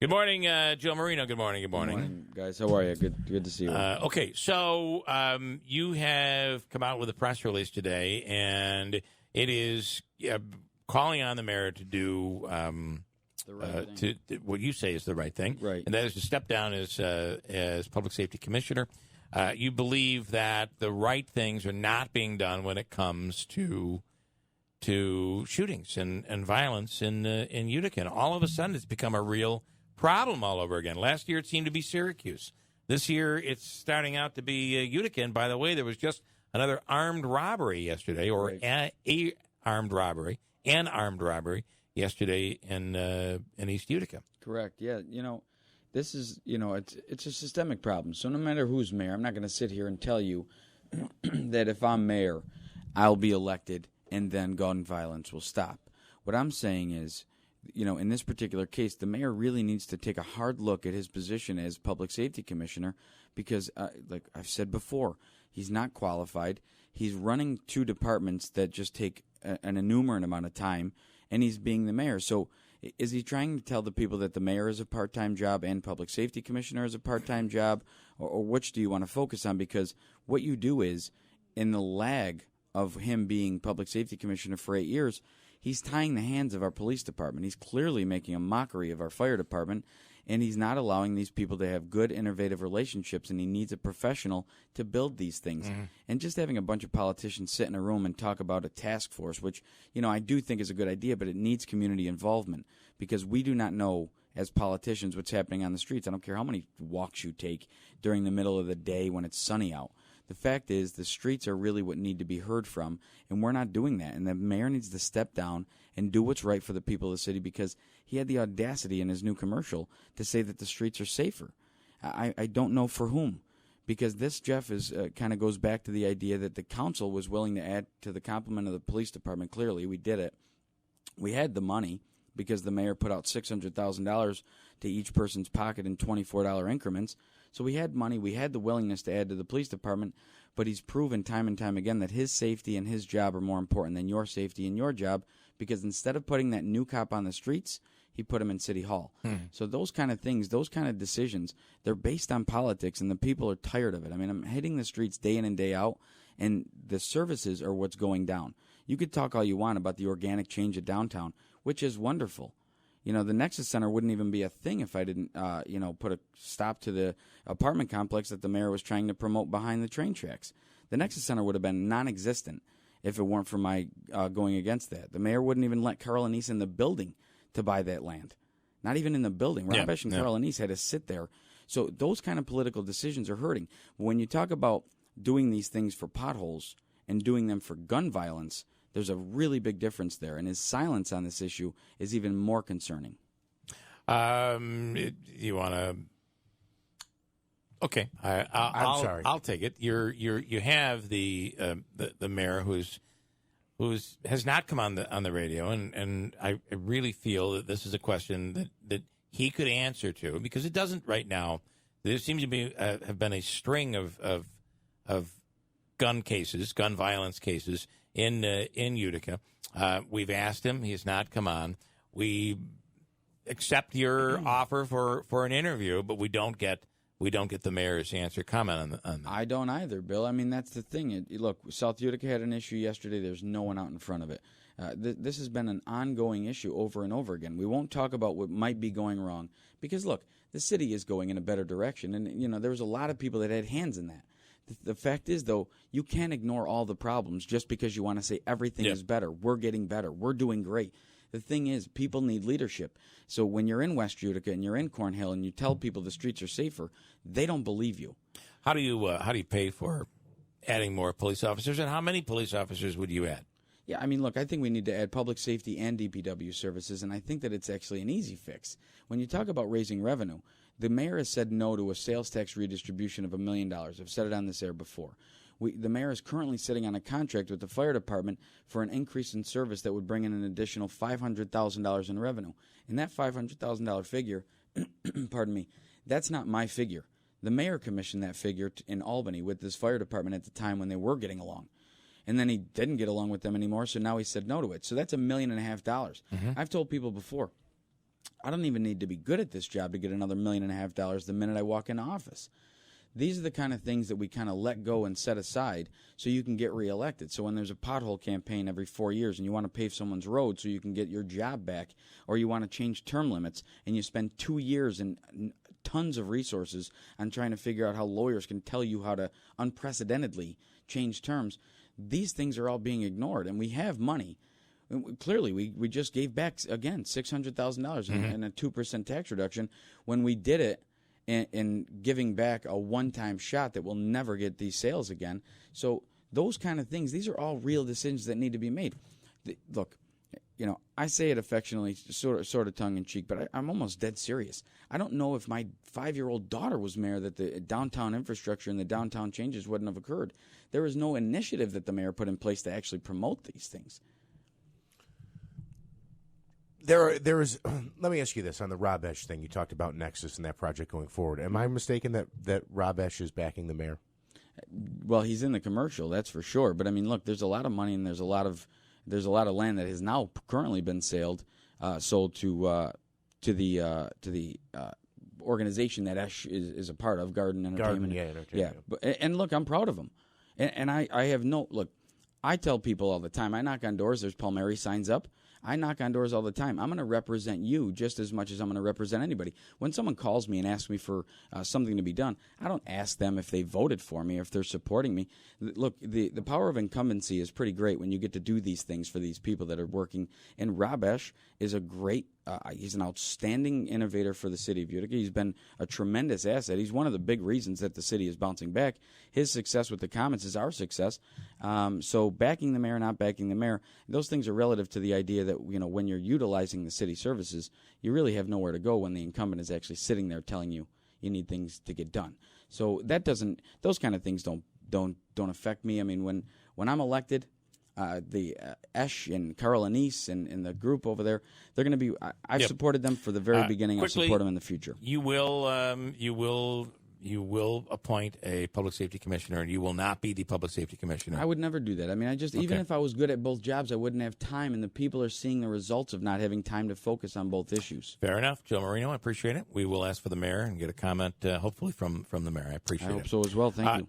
Good morning, Joe Marino. Good morning. Good morning. Good morning, guys. How are you? Good to see you. Okay, so you have come out with a press release today, and it is calling on the mayor to do the right thing. What you say is the right thing, Right. And that is to step down as public safety commissioner. You believe that the right things are not being done when it comes to shootings and violence in Utica, and all of a sudden it's become a real problem all over again. Last year it seemed to be Syracuse. This year it's starting out to be Utica. And by the way, there was just another armed robbery yesterday, or Right. an armed robbery yesterday in East Utica. Correct. Yeah. This is, it's a systemic problem. So no matter who's mayor, I'm not going to sit here and tell you that if I'm mayor, I'll be elected and then gun violence will stop. What I'm saying is, in this particular case, the mayor really needs to take a hard look at his position as public safety commissioner because, like I've said before, he's not qualified. He's running two departments that just take an innumerable amount of time, and he's being the mayor. So is he trying to tell the people that the mayor is a part-time job and public safety commissioner is a part-time job, or which do you want to focus on? Because what you do is, in the lag of him being public safety commissioner for 8 years, he's tying the hands of our police department. He's clearly making a mockery of our fire department, and he's not allowing these people to have good, innovative relationships, and he needs a professional to build these things. Mm-hmm. And just having a bunch of politicians sit in a room and talk about a task force, which, I do think is a good idea, but it needs community involvement because we do not know as politicians what's happening on the streets. I don't care how many walks you take during the middle of the day when it's sunny out. The fact is the streets are really what need to be heard from, and we're not doing that. And the mayor needs to step down and do what's right for the people of the city because he had the audacity in his new commercial to say that the streets are safer. I don't know for whom, because this, Jeff, is kind of goes back to the idea that the council was willing to add to the complement of the police department. Clearly, we did it. We had the money because the mayor put out $600,000 to each person's pocket in $24 increments. So we had money, we had the willingness to add to the police department, but he's proven time and time again that his safety and his job are more important than your safety and your job because instead of putting that new cop on the streets, he put him in City Hall. So those kind of things, those kind of decisions, they're based on politics, and the people are tired of it. I mean, I'm hitting the streets day in and day out, and the services are what's going down. You could talk all you want about the organic change of downtown, which is wonderful. The Nexus Center wouldn't even be a thing if I didn't, put a stop to the apartment complex that the mayor was trying to promote behind the train tracks. The Nexus Center would have been non-existent if it weren't for my going against that. The mayor wouldn't even let Carl Anise in the building to buy that land. Not even in the building. Rob Esch and Carl Anise had to sit there. So those kind of political decisions are hurting. When you talk about doing these things for potholes and doing them for gun violence, there's a really big difference there, and his silence on this issue is even more concerning. You want to? Okay, I'm sorry. I'll take it. You have the mayor who's has not come on the radio, and I really feel that this is a question that he could answer to because it doesn't right now. There seems to be have been a string of gun cases, gun violence cases in Utica. We've asked him; he has not come on. We accept your offer for an interview, but we don't get the mayor's answer. Comment on that. I don't either, Bill. I mean, that's the thing. Look, South Utica had an issue yesterday. There's no one out in front of it. This has been an ongoing issue over and over again. We won't talk about what might be going wrong because, look, the city is going in a better direction, and there was a lot of people that had hands in that. The fact is, though, you can't ignore all the problems just because you want to say everything is better. We're getting better. We're doing great. The thing is, people need leadership. So when you're in West Utica and you're in Cornhill and you tell people the streets are safer, they don't believe you. How do you pay for adding more police officers, and how many police officers would you add? Yeah, I mean, look, I think we need to add public safety and DPW services, and I think that it's actually an easy fix. When you talk about raising revenue, the mayor has said no to a sales tax redistribution of $1 million. I've said it on this air before. The mayor is currently sitting on a contract with the fire department for an increase in service that would bring in an additional $500,000 in revenue. And that $500,000 figure, pardon me, that's not my figure. The mayor commissioned that figure in Albany with this fire department at the time when they were getting along. And then he didn't get along with them anymore, so now he said no to it. So that's $1.5 million. I've told people before, I don't even need to be good at this job to get another $1.5 million the minute I walk into office. These are the kind of things that we kind of let go and set aside so you can get reelected. So when there's a pothole campaign every 4 years and you want to pave someone's road so you can get your job back, or you want to change term limits and you spend 2 years and tons of resources on trying to figure out how lawyers can tell you how to unprecedentedly change terms, these things are all being ignored. And we have money. Clearly, we just gave back, again, $600,000 in a 2% tax reduction when we did it. And giving back a one-time shot that will never get these sales again. So those kind of things, these are all real decisions that need to be made. Look, I say it affectionately, sort of tongue-in-cheek, but I'm almost dead serious. I don't know if my 5-year-old daughter was mayor that the downtown infrastructure and the downtown changes wouldn't have occurred. There was no initiative that the mayor put in place to actually promote these things. There is. Let me ask you this on the Rob Esch thing. You talked about Nexus and that project going forward. Am I mistaken that Rob Esch is backing the mayor? Well, he's in the commercial, that's for sure. But I mean, look, there's a lot of money and there's a lot of land that has now currently been sold to the organization that Esch is a part of, Garden Entertainment. Entertainment. Yeah, and look, I'm proud of him. And I have no look. I tell people all the time. I knock on doors. There's Palmieri signs up. I knock on doors all the time. I'm going to represent you just as much as I'm going to represent anybody. When someone calls me and asks me for something to be done, I don't ask them if they voted for me or if they're supporting me. Look, the power of incumbency is pretty great when you get to do these things for these people that are working. And Rob Esch is a great he's an outstanding innovator for the city of Utica. He's been a tremendous asset. He's one of the big reasons that the city is bouncing back. His success with the Commons is our success. So backing the mayor, not backing the mayor, those things are relative to the idea that when you're utilizing the city services, you really have nowhere to go when the incumbent is actually sitting there telling you you need things to get done. So those kind of things don't affect me. I mean, when I'm elected, the Esch and Carl Anise and the group over there, they're going to be. I've supported them for the very beginning. Quickly, I'll support them in the future. You will appoint a public safety commissioner, and you will not be the public safety commissioner. I would never do that. I mean, even if I was good at both jobs, I wouldn't have time, and the people are seeing the results of not having time to focus on both issues. Fair enough. Joe Marino, I appreciate it. We will ask for the mayor and get a comment, hopefully, from the mayor. I appreciate it. I hope so as well. Thank you.